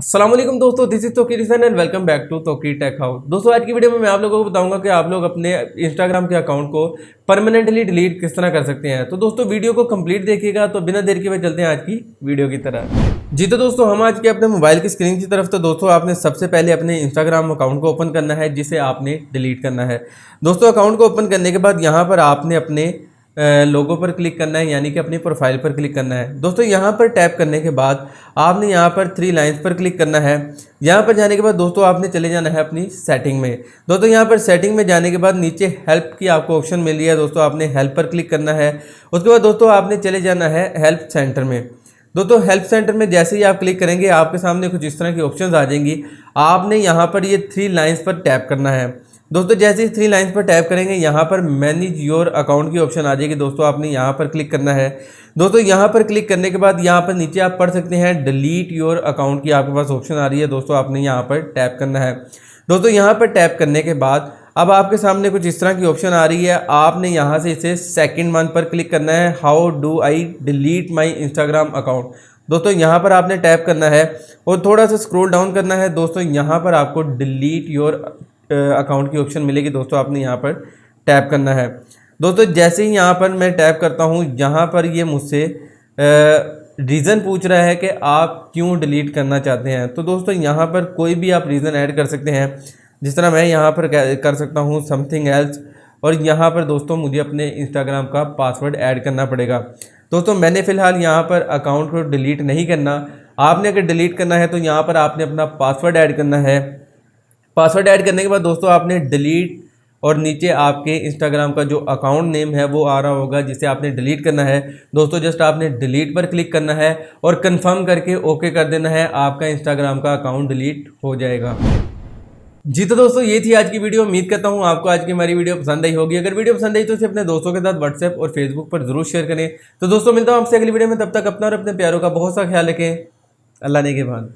अस्सलाम वालेकुम दोस्तों, दिस इज तोकी रिसन and welcome back to Toki Tech House. दोस्तों आज की वीडियो में मैं आप लोगों को बताऊंगा कि आप लोग अपने इंस्टाग्राम के अकाउंट को परमानेंटली डिलीट किस तरह कर सकते हैं। तो दोस्तों वीडियो को कंप्लीट देखिएगा। तो बिना देर के हुए चलते हैं आज की वीडियो की तरफ। जी तो दोस्तों हम आज के अपने मोबाइल की स्क्रीन की तरफ। तो दोस्तों आपने सबसे पहले अपने इंस्टाग्राम अकाउंट को ओपन करना है, जिसे आपने डिलीट करना है। दोस्तों अकाउंट को ओपन करने के बाद यहाँ पर आपने अपने लोगो पर क्लिक करना है, यानी कि अपनी प्रोफाइल पर क्लिक करना है। दोस्तों यहाँ पर टैप करने के बाद आपने यहाँ पर 3 लाइंस पर क्लिक करना है। यहाँ पर जाने के बाद दोस्तों आपने चले जाना है अपनी सेटिंग में। दोस्तों यहाँ पर सेटिंग में जाने के बाद नीचे हेल्प की आपको ऑप्शन मिल रही है। दोस्तों आपने हेल्प पर क्लिक करना है। उसके बाद दोस्तों आपने चले जाना है हेल्प सेंटर में। दोस्तों हेल्प सेंटर में जैसे ही आप क्लिक करेंगे आपके सामने कुछ इस तरह की ऑप्शंस आ जाएंगी। आपने यहाँ पर ये 3 लाइंस पर टैप करना है। दोस्तों जैसे ही 3 लाइंस पर टैप करेंगे यहाँ पर मैनेज योर अकाउंट की ऑप्शन आ जाएगी। दोस्तों आपने यहाँ पर क्लिक करना है। दोस्तों यहाँ पर क्लिक करने के बाद यहाँ पर नीचे आप पढ़ सकते हैं डिलीट योर अकाउंट की आपके पास ऑप्शन आ रही है। दोस्तों आपने यहाँ पर टैप करना है। दोस्तों यहाँ पर टैप करने के बाद अब आपके सामने कुछ इस तरह की ऑप्शन आ रही है। आपने यहाँ से इसे सेकंड वन पर क्लिक करना है, how do I delete my Instagram account. दोस्तों यहाँ पर आपने टैप करना है और थोड़ा सा स्क्रॉल डाउन करना है। दोस्तों यहाँ पर आपको डिलीट योर अकाउंट की ऑप्शन मिलेगी। दोस्तों आपने यहाँ पर टैप करना है। दोस्तों जैसे ही यहाँ पर मैं टैप करता हूँ, यहाँ पर ये मुझसे रीज़न पूछ रहा है कि आप क्यों डिलीट करना चाहते हैं। तो दोस्तों यहाँ पर कोई भी आप रीज़न ऐड कर सकते हैं, जिस तरह मैं यहाँ पर कर सकता हूँ समथिंग एल्स। और यहाँ पर दोस्तों मुझे अपने इंस्टाग्राम का पासवर्ड ऐड करना पड़ेगा। दोस्तों मैंने फ़िलहाल यहाँ पर अकाउंट को डिलीट नहीं करना। आपने अगर डिलीट करना है तो यहाँ पर आपने अपना पासवर्ड ऐड करना है। पासवर्ड ऐड करने के बाद दोस्तों आपने डिलीट और नीचे आपके इंस्टाग्राम का जो अकाउंट नेम है वो आ रहा होगा, जिसे आपने डिलीट करना है। दोस्तों जस्ट आपने डिलीट पर क्लिक करना है और कंफर्म करके ओके कर देना है। आपका इंस्टाग्राम का अकाउंट डिलीट हो जाएगा। जी तो दोस्तों ये थी आज की वीडियो। उम्मीद करता हूँ आपको आज की हमारी वीडियो पसंद आई होगी। अगर वीडियो पसंद आई तो इसे अपने दोस्तों के साथ व्हाट्सएप और फेसबुक पर जरूर शेयर करें। तो दोस्तों मिलता हूँ आपसे अगली वीडियो में। तब तक अपना और अपने प्यारों का बहुत सा ख्याल रखें। अल्लाह ने के बाद।